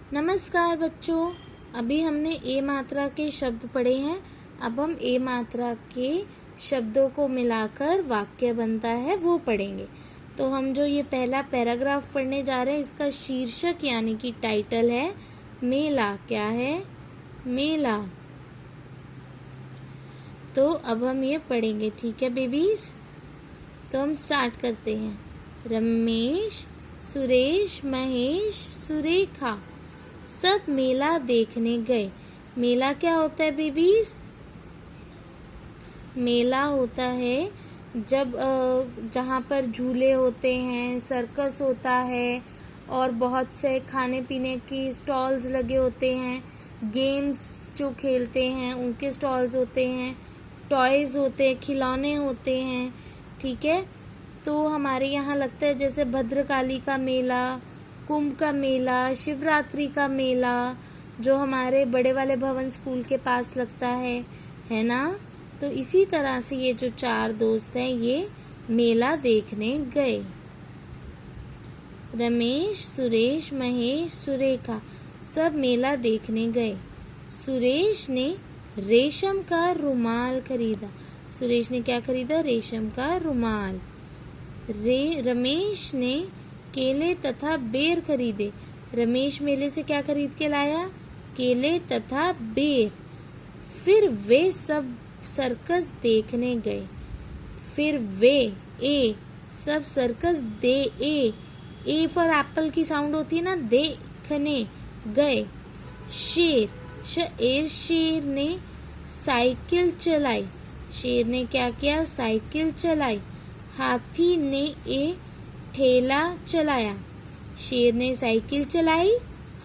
नमस्कार बच्चों। अभी हमने ए मात्रा के शब्द पढ़े हैं। अब हम ए मात्रा के शब्दों को मिलाकर वाक्य बनता है वो पढ़ेंगे। तो हम जो ये पहला पैराग्राफ पढ़ने जा रहे हैं, इसका शीर्षक यानी कि टाइटल है मेला। क्या है? मेला। तो अब हम ये पढ़ेंगे, ठीक है बेबीज? तो हम स्टार्ट करते हैं। रमेश, सुरेश, महेश, सुरेखा सब मेला देखने गए। मेला क्या होता है बेबीज? मेला होता है जब जहाँ पर झूले होते हैं, सर्कस होता है और बहुत से खाने पीने की स्टॉल्स लगे होते हैं, गेम्स जो खेलते हैं उनके स्टॉल्स होते हैं, टॉयज होते हैं, खिलौने होते हैं। ठीक है, तो हमारे यहाँ लगता है जैसे भद्रकाली का मेला, कुंभ का मेला, शिवरात्रि का मेला, जो हमारे बड़े वाले भवन स्कूल के पास लगता है ना? तो इसी तरह से ये जो चार दोस्त हैं ये मेला देखने गए। रमेश, सुरेश, महेश, सुरेखा सब मेला देखने गए। सुरेश ने रेशम का रुमाल खरीदा। सुरेश ने क्या खरीदा? रेशम का रुमाल। रमेश ने केले तथा बेर खरीदे। रमेश मेले से क्या खरीद के लाया? केले तथा बेर। फिर वे सब सर्कस देखने गए। फिर वे सब सर्कस ए फॉर एप्पल की साउंड होती है ना, देखने गए। शेर ने साइकिल चलाई। शेर ने क्या किया? साइकिल चलाई। हाथी ने ठेला चलाया। शेर ने साइकिल चलाई,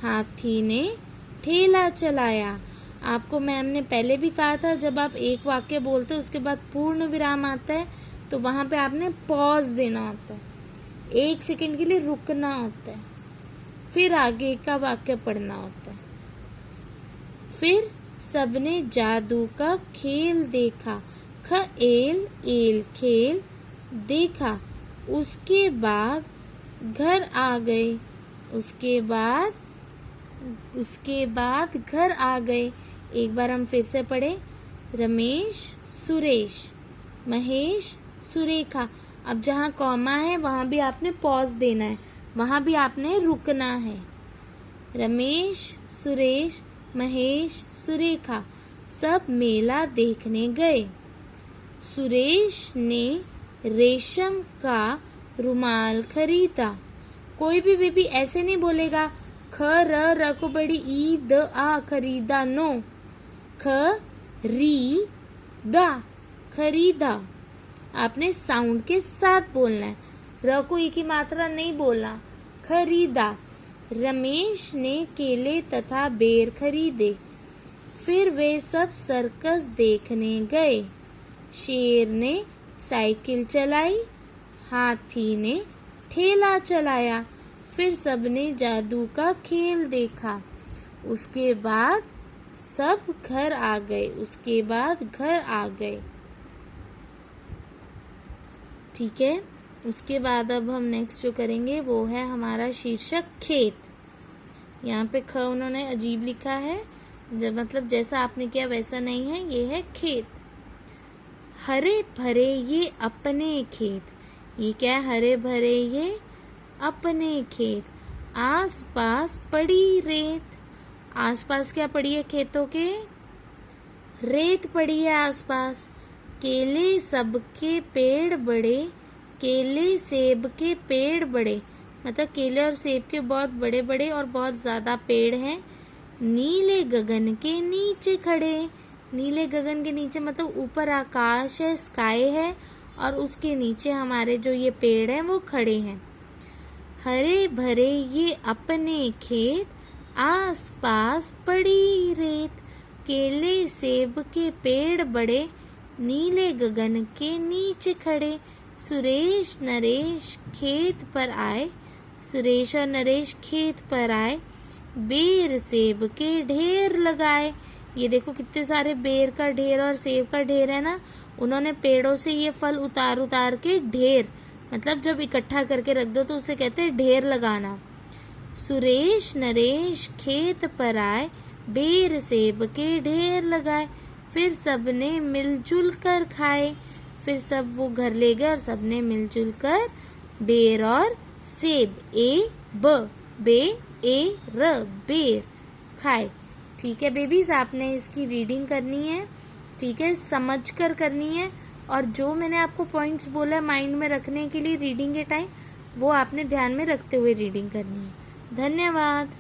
हाथी ने ठेला चलाया। आपको मैम ने पहले भी कहा था, जब आप एक वाक्य बोलते हो उसके बाद पूर्ण विराम आता है तो वहां पे आपने पॉज देना होता है, 1 सेकंड के लिए रुकना होता है, फिर आगे का वाक्य पढ़ना होता है। फिर सबने जादू का खेल देखा। एल खेल देखा। उसके बाद घर आ गए। उसके बाद घर आ गए। एक बार हम फिर से पढ़े। रमेश, सुरेश, महेश, सुरेखा। अब जहाँ कॉमा है वहां भी आपने पॉज देना है, वहां भी आपने रुकना है। रमेश, सुरेश, महेश, सुरेखा सब मेला देखने गए। सुरेश ने रेशम का रुमाल खरीदा। कोई भी बेबी ऐसे नहीं बोलेगा र को बड़ी ई द आ खरीदा। नो, खरीदा। आपने साउंड के साथ बोलना है, र को ई की मात्रा नहीं बोलना। खरीदा। रमेश ने केले तथा बेर खरीदे। फिर वे सब सर्कस देखने गए। शेर ने साइकिल चलाई, हाथी ने ठेला चलाया। फिर सबने जादू का खेल देखा। उसके बाद सब घर आ गए। ठीक है, उसके बाद अब हम नेक्स्ट जो करेंगे वो है हमारा शीर्षक खेत। यहाँ पे ख उन्होंने अजीब लिखा है, जब मतलब जैसा आपने किया वैसा नहीं है, ये है खेत। हरे भरे ये अपने खेत। ये क्या है? हरे भरे ये अपने खेत। आस पास पड़ी रेत। आस पास क्या पड़ी है? खेतों के रेत पड़ी है आस पास। केले सबके पेड़ बड़े। केले सेब के पेड़ बड़े, मतलब केले और सेब के बहुत बड़े बड़े और बहुत ज्यादा पेड़ हैं। नीले गगन के नीचे खड़े। नीले गगन के नीचे मतलब ऊपर आकाश है, स्काई है, और उसके नीचे हमारे जो ये पेड़ हैं वो खड़े हैं। हरे भरे ये अपने खेत, आस पास पड़ी रेत। केले सेब के पेड़ बड़े, नीले गगन के नीचे खड़े। सुरेश नरेश खेत पर आए। सुरेश और नरेश खेत पर आए। बेर सेब के ढेर लगाए। ये देखो कितने सारे बेर का ढेर और सेब का ढेर है ना। उन्होंने पेड़ों से ये फल उतार के ढेर, मतलब जब इकट्ठा करके रख दो तो उसे कहते हैं ढेर लगाना। सुरेश नरेश खेत पर आए, बेर सेब के ढेर लगाए, फिर सबने मिलजुल कर खाए। फिर सब वो घर ले गए और सबने मिलजुल कर बेर और सेब, बेर खाए। ठीक है बेबीज, आपने इसकी रीडिंग करनी है, ठीक है, समझ कर करनी है। और जो मैंने आपको पॉइंट्स बोला है माइंड में रखने के लिए रीडिंग के टाइम, वो आपने ध्यान में रखते हुए रीडिंग करनी है। धन्यवाद।